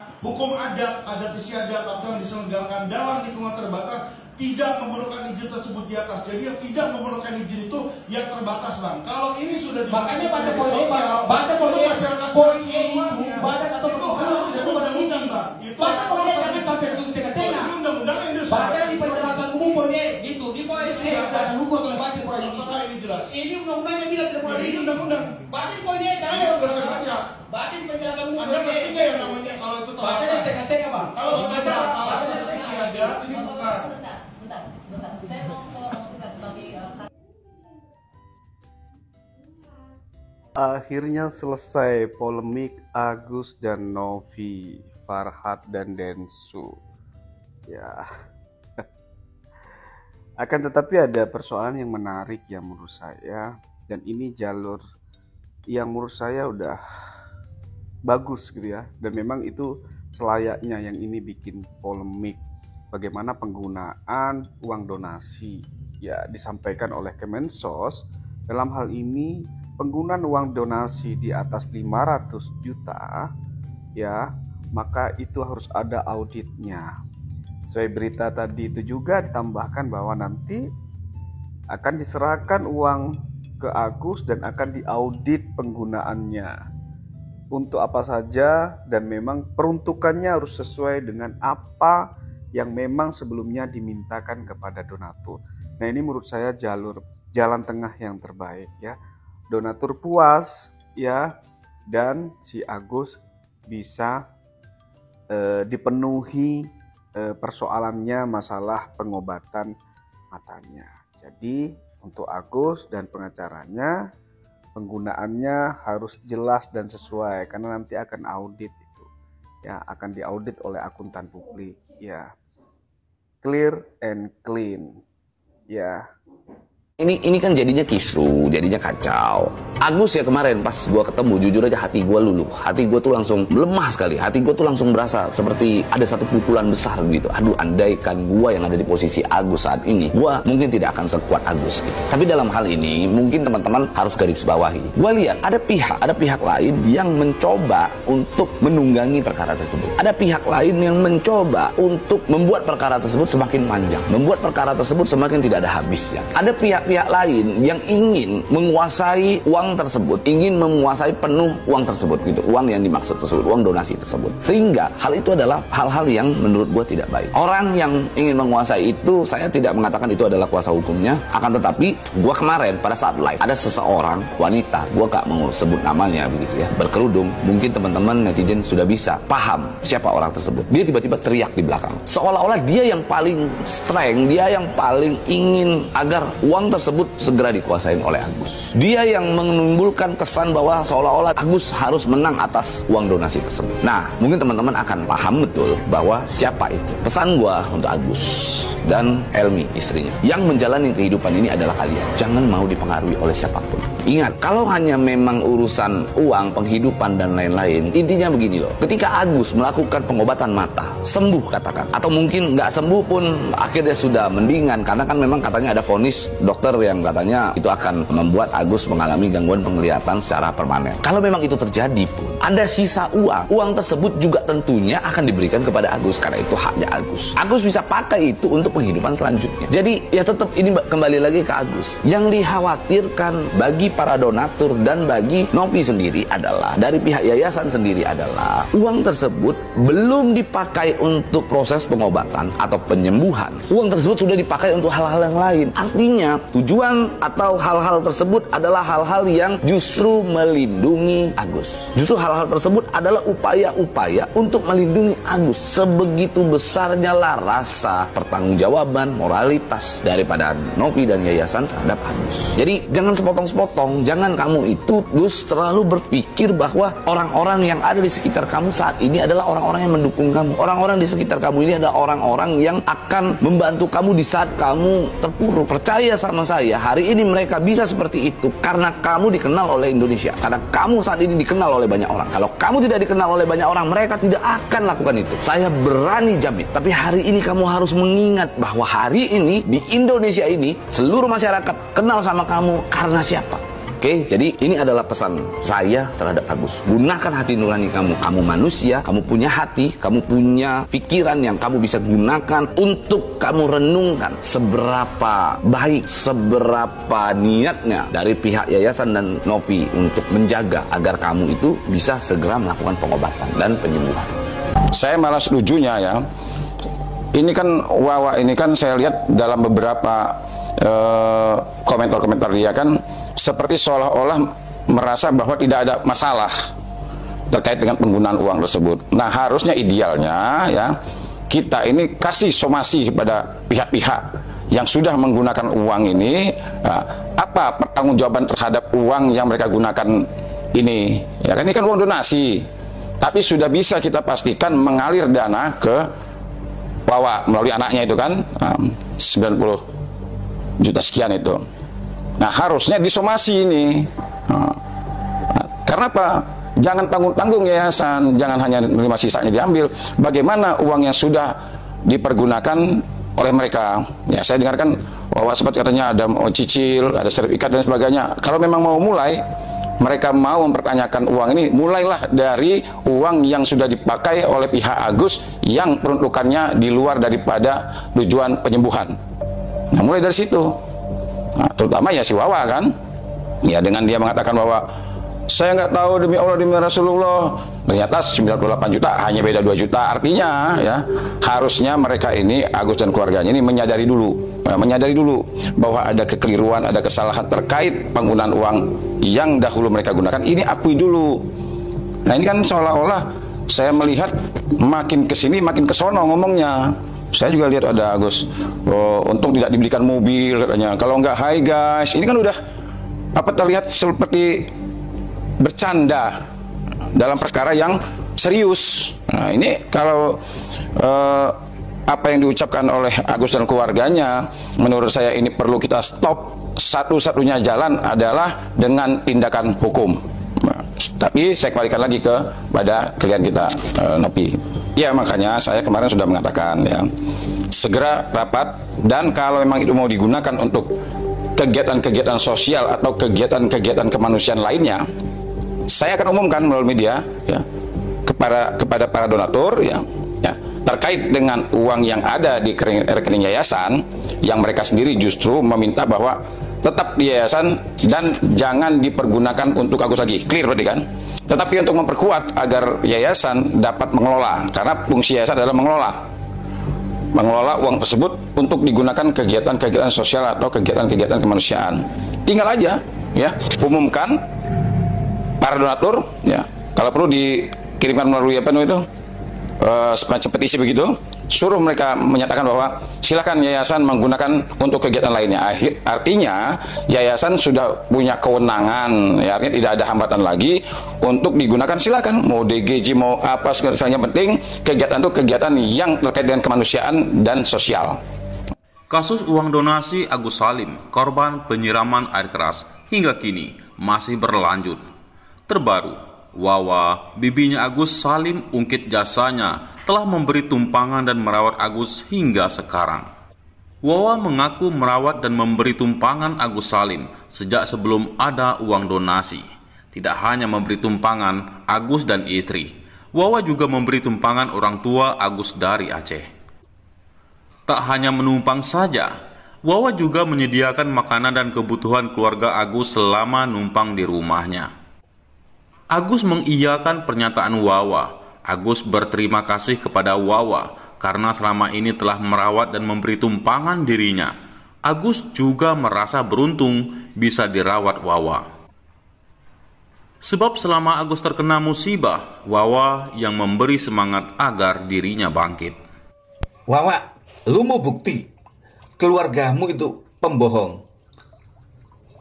Hukum adat istiadat atau yang diselenggarakan dalam lingkungan terbatas tidak memerlukan izin tersebut di atas. Jadi yang tidak memerlukan izin itu yang terbatas, Bang. Kalau ini sudah makanya pada poin itu badan atau undang-undang, Bang. Baca poinnya jangan sampai setengah-setengah. Undang-undang ini baca di penjelasan umum poinnya gitu. Di poin dan hukum kalau baca poin ini jelas. Ini undang-undangnya bilang terpoin Ini undang-undang. Baca di poinnya jangan sudah saya baca. Baca di penjelasan umum. Anda ngerti nggak yang namanya kalau itu terbatas? Baca setengah-setengah, Bang. Kalau baca istiadat ini bukan. Bentar. Saya mau ke sebagai Akhirnya selesai polemik Agus dan Novi, Farhad dan Densu. Ya. Akan tetapi ada persoalan yang menarik yang menurut saya, dan ini jalur yang menurut saya udah bagus gitu ya, dan memang itu selayaknya yang ini bikin polemik. Bagaimana penggunaan uang donasi ya disampaikan oleh Kemensos. Dalam hal ini penggunaan uang donasi di atas 500 juta ya, maka itu harus ada auditnya. Sesuai berita tadi itu juga ditambahkan bahwa nanti akan diserahkan uang ke Agus dan akan diaudit penggunaannya untuk apa saja, dan memang peruntukannya harus sesuai dengan apa yang memang sebelumnya dimintakan kepada donatur. Nah, ini menurut saya jalan tengah yang terbaik ya. Donatur puas ya, dan si Agus bisa dipenuhi persoalannya masalah pengobatan matanya. Jadi untuk Agus dan pengacaranya, penggunaannya harus jelas dan sesuai, karena nanti akan audit itu ya, akan diaudit oleh akuntan publik ya. Clear and clean ya. Ini kan jadinya kisru, jadinya kacau. Agus ya kemarin pas gua ketemu, jujur aja hati gua luluh. Hati gua tuh langsung lemah sekali. Hati gua tuh langsung berasa seperti ada satu pukulan besar gitu. Aduh, andaikan gua yang ada di posisi Agus saat ini, gua mungkin tidak akan sekuat Agus gitu. Tapi dalam hal ini mungkin teman-teman harus garis bawahi. Gua lihat ada pihak lain yang mencoba untuk menunggangi perkara tersebut. Ada pihak lain yang mencoba untuk membuat perkara tersebut semakin panjang, membuat perkara tersebut semakin tidak ada habisnya. Ada pihak lain yang ingin menguasai uang tersebut, ingin menguasai penuh uang tersebut gitu, uang yang dimaksud tersebut, uang donasi tersebut. Sehingga hal itu adalah hal-hal yang menurut gue tidak baik. Orang yang ingin menguasai itu, saya tidak mengatakan itu adalah kuasa hukumnya, akan tetapi gue kemarin pada saat live ada seseorang wanita, gue gak mau sebut namanya begitu ya, berkerudung. Mungkin teman-teman netizen sudah bisa paham siapa orang tersebut. Dia tiba-tiba teriak di belakang, seolah-olah dia yang paling strength, dia yang paling ingin agar uang tersebut segera dikuasain oleh Agus. Dia yang menimbulkan kesan bahwa seolah-olah Agus harus menang atas uang donasi tersebut. Nah, mungkin teman-teman akan paham betul bahwa siapa itu. Pesan gua untuk Agus dan Elmi istrinya, yang menjalani kehidupan ini adalah kalian. Jangan mau dipengaruhi oleh siapapun. Ingat, kalau hanya memang urusan uang, penghidupan dan lain-lain, intinya begini loh. Ketika Agus melakukan pengobatan mata, sembuh katakan, atau mungkin nggak sembuh pun akhirnya sudah mendingan, karena kan memang katanya ada vonis dokter yang katanya itu akan membuat Agus mengalami gangguan penglihatan secara permanen. Kalau memang itu terjadi pun, ada sisa uang tersebut juga tentunya akan diberikan kepada Agus, karena itu haknya Agus. Agus bisa pakai itu untuk penghidupan selanjutnya. Jadi ya tetap ini kembali lagi ke Agus. Yang dikhawatirkan bagi para donatur dan bagi Novi sendiri adalah, dari pihak yayasan sendiri adalah, uang tersebut belum dipakai untuk proses pengobatan atau penyembuhan. Uang tersebut sudah dipakai untuk hal-hal yang lain. Artinya tujuan atau hal-hal tersebut adalah hal-hal yang justru melindungi Agus. Justru hal-hal tersebut adalah upaya-upaya untuk melindungi Agus. Sebegitu besarnya lah rasa pertanggungjawaban, moralitas daripada Novi dan yayasan terhadap Agus. Jadi jangan sepotong-sepotong, jangan kamu itu Gus terlalu berpikir bahwa orang-orang yang ada di sekitar kamu saat ini adalah orang-orang yang mendukung kamu. Orang-orang di sekitar kamu ini adalah orang-orang yang akan membantu kamu di saat kamu terpuruk. Percaya sama saya, hari ini mereka bisa seperti itu karena kamu dikenal oleh Indonesia, karena kamu saat ini dikenal oleh banyak orang. Kalau kamu tidak dikenal oleh banyak orang, mereka tidak akan lakukan itu. Saya berani jamin. Tapi hari ini kamu harus mengingat bahwa hari ini di Indonesia ini seluruh masyarakat kenal sama kamu karena siapa? Oke, jadi ini adalah pesan saya terhadap Agus. Gunakan hati nurani kamu. Kamu manusia, kamu punya hati, kamu punya pikiran yang kamu bisa gunakan untuk kamu renungkan seberapa baik, seberapa niatnya dari pihak yayasan dan Novi untuk menjaga agar kamu itu bisa segera melakukan pengobatan dan penyembuhan. Saya malah setujunya ya. Ini kan Wawa ini kan saya lihat dalam beberapa komentar-komentar dia kan seperti seolah-olah merasa bahwa tidak ada masalah terkait dengan penggunaan uang tersebut. Nah, harusnya idealnya ya kita ini kasih somasi kepada pihak-pihak yang sudah menggunakan uang ini, apa pertanggungjawaban terhadap uang yang mereka gunakan ini. Ya kan ini kan uang donasi. Tapi sudah bisa kita pastikan mengalir dana ke Wawa melalui anaknya itu kan 90 juta sekian itu. Nah, harusnya disomasi ini. Karena apa? Jangan tanggung-tanggung yayasan, jangan hanya menerima sisanya diambil. Bagaimana uang yang sudah dipergunakan oleh mereka? Ya, saya dengarkan bahwa seperti katanya ada mau cicil, ada sertifikat dan sebagainya. Kalau memang mau mulai, mereka mau mempertanyakan uang ini, mulailah dari uang yang sudah dipakai oleh pihak Agus yang peruntukannya di luar daripada tujuan penyembuhan. Nah, mulai dari situ. Nah, terutama ya si Wawa kan, ya dengan dia mengatakan bahwa saya nggak tahu demi Allah demi Rasulullah, ternyata 98 juta hanya beda 2 juta. Artinya ya harusnya mereka ini Agus dan keluarganya ini menyadari dulu bahwa ada kekeliruan, ada kesalahan terkait penggunaan uang yang dahulu mereka gunakan. Ini akui dulu. Nah, ini kan seolah-olah saya melihat makin kesini makin kesono ngomongnya. Saya juga lihat ada Agus, untung tidak dibelikan mobil katanya. Kalau nggak, hai guys, ini kan udah terlihat seperti bercanda dalam perkara yang serius. Nah, ini kalau apa yang diucapkan oleh Agus dan keluarganya, menurut saya ini perlu kita stop. Satu-satunya jalan adalah dengan tindakan hukum. Nah, tapi saya kembalikan lagi kepada klien kita, Novi. Ya, makanya saya kemarin sudah mengatakan ya, segera rapat, dan kalau memang itu mau digunakan untuk kegiatan-kegiatan sosial atau kegiatan-kegiatan kemanusiaan lainnya, saya akan umumkan melalui media ya kepada para donatur ya terkait dengan uang yang ada di rekening yayasan yang mereka sendiri justru meminta bahwa tetap di yayasan dan jangan dipergunakan untuk Agus lagi. Clear berarti kan? Tetapi untuk memperkuat agar yayasan dapat mengelola, karena fungsi yayasan adalah mengelola uang tersebut untuk digunakan kegiatan-kegiatan sosial atau kegiatan-kegiatan kemanusiaan. Tinggal aja ya umumkan para donatur ya, kalau perlu dikirimkan melalui apa itu semacam petisi begitu, suruh mereka menyatakan bahwa silakan yayasan menggunakan untuk kegiatan lainnya. Artinya yayasan sudah punya kewenangan ya, artinya tidak ada hambatan lagi untuk digunakan. Silakan mau DGJ mau apa segalanya, penting kegiatan itu kegiatan yang terkait dengan kemanusiaan dan sosial. Kasus uang donasi Agus Salim, korban penyiraman air keras, hingga kini masih berlanjut. Terbaru, Wawa, bibinya Agus Salim, ungkit jasanya telah memberi tumpangan dan merawat Agus hingga sekarang. Wawa mengaku merawat dan memberi tumpangan Agus Salim sejak sebelum ada uang donasi. Tidak hanya memberi tumpangan Agus dan istri, Wawa juga memberi tumpangan orang tua Agus dari Aceh. Tak hanya menumpang saja, Wawa juga menyediakan makanan dan kebutuhan keluarga Agus selama numpang di rumahnya. Agus mengiyakan pernyataan Wawa. Agus berterima kasih kepada Wawa karena selama ini telah merawat dan memberi tumpangan dirinya. Agus juga merasa beruntung bisa dirawat Wawa. Sebab selama Agus terkena musibah, Wawa yang memberi semangat agar dirinya bangkit. Wawa, lu mau bukti keluargamu itu pembohong?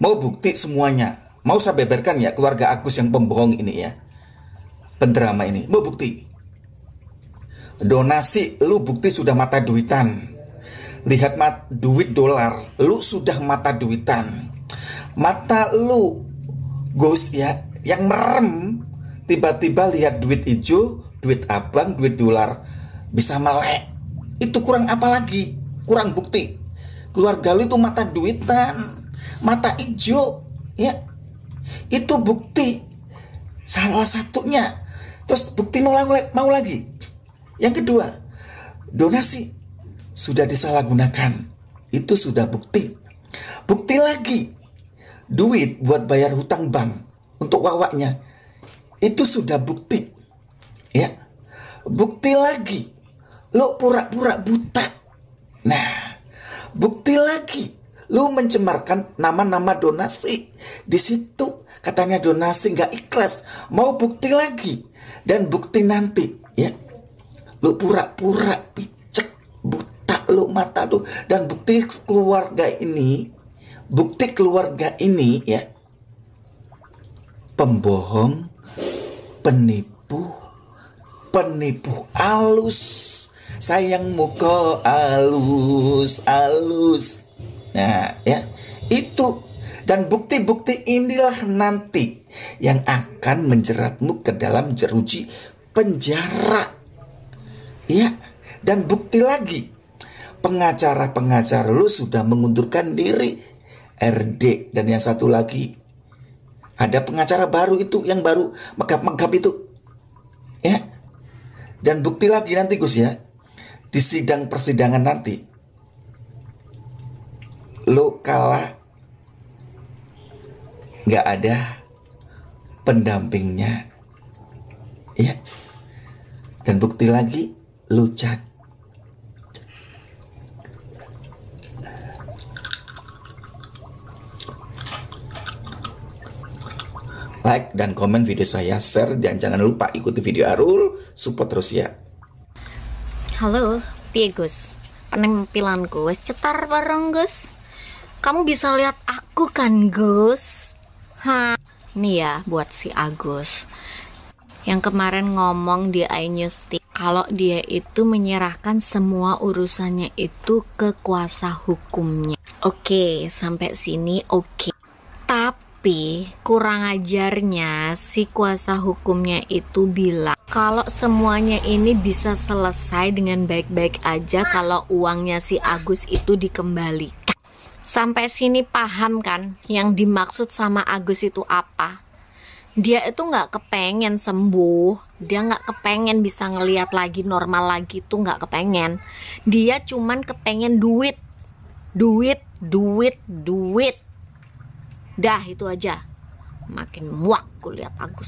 Mau bukti semuanya? Mau saya beberkan ya keluarga Agus yang pembohong ini ya, pendrama ini. Mau bukti donasi, lu bukti sudah mata duitan. Lihat duit dolar, lu sudah mata duitan. Mata lu Gus ya, yang merem. Tiba-tiba lihat duit hijau, duit abang, duit dolar bisa melek. Itu kurang apa lagi? Kurang bukti. Keluarga lu itu mata duitan, mata hijau ya. Itu bukti salah satunya. Terus bukti mau lagi. Yang kedua, donasi sudah disalahgunakan. Itu sudah bukti. Bukti lagi, duit buat bayar hutang bank untuk wawaknya. Itu sudah bukti. Ya. Bukti lagi, lo pura-pura buta. Nah, bukti lagi, lo mencemarkan nama-nama donasi. Di situ katanya donasi nggak ikhlas. Mau bukti lagi. Dan bukti nanti, ya. Lo pura-pura picek, buta lo mata lo. Dan bukti keluarga ini, ya, pembohong, penipu halus. Sayangmu kok halus. Nah, ya, itu. Dan bukti-bukti inilah nanti yang akan menjeratmu ke dalam jeruji penjara. Ya, dan bukti lagi, pengacara lu sudah mengundurkan diri. RD dan yang satu lagi, ada pengacara baru itu, yang baru megap-megap itu. Ya. Dan bukti lagi nanti Gus ya, di persidangan nanti, lo kalah, nggak ada pendampingnya, ya. Dan bukti lagi, lo cat. Like dan komen video saya, share, dan jangan lupa ikuti video Arul, support terus ya. Halo, piye Gus? Penampilanku wis cetar bareng Gus. Kamu bisa lihat aku kan Gus? Nih ya buat si Agus yang kemarin ngomong di iNews kalau dia itu menyerahkan semua urusannya itu ke kuasa hukumnya. Oke, sampai sini oke. Tapi kurang ajarnya si kuasa hukumnya itu bilang kalau semuanya ini bisa selesai dengan baik-baik aja kalau uangnya si Agus itu dikembalikan. Sampai sini paham kan yang dimaksud sama Agus itu apa? Dia itu nggak kepengen sembuh, dia nggak kepengen bisa ngelihat lagi normal lagi, tuh nggak kepengen. Dia cuman kepengen duit. Dah itu aja. Makin muak kulihat Agus.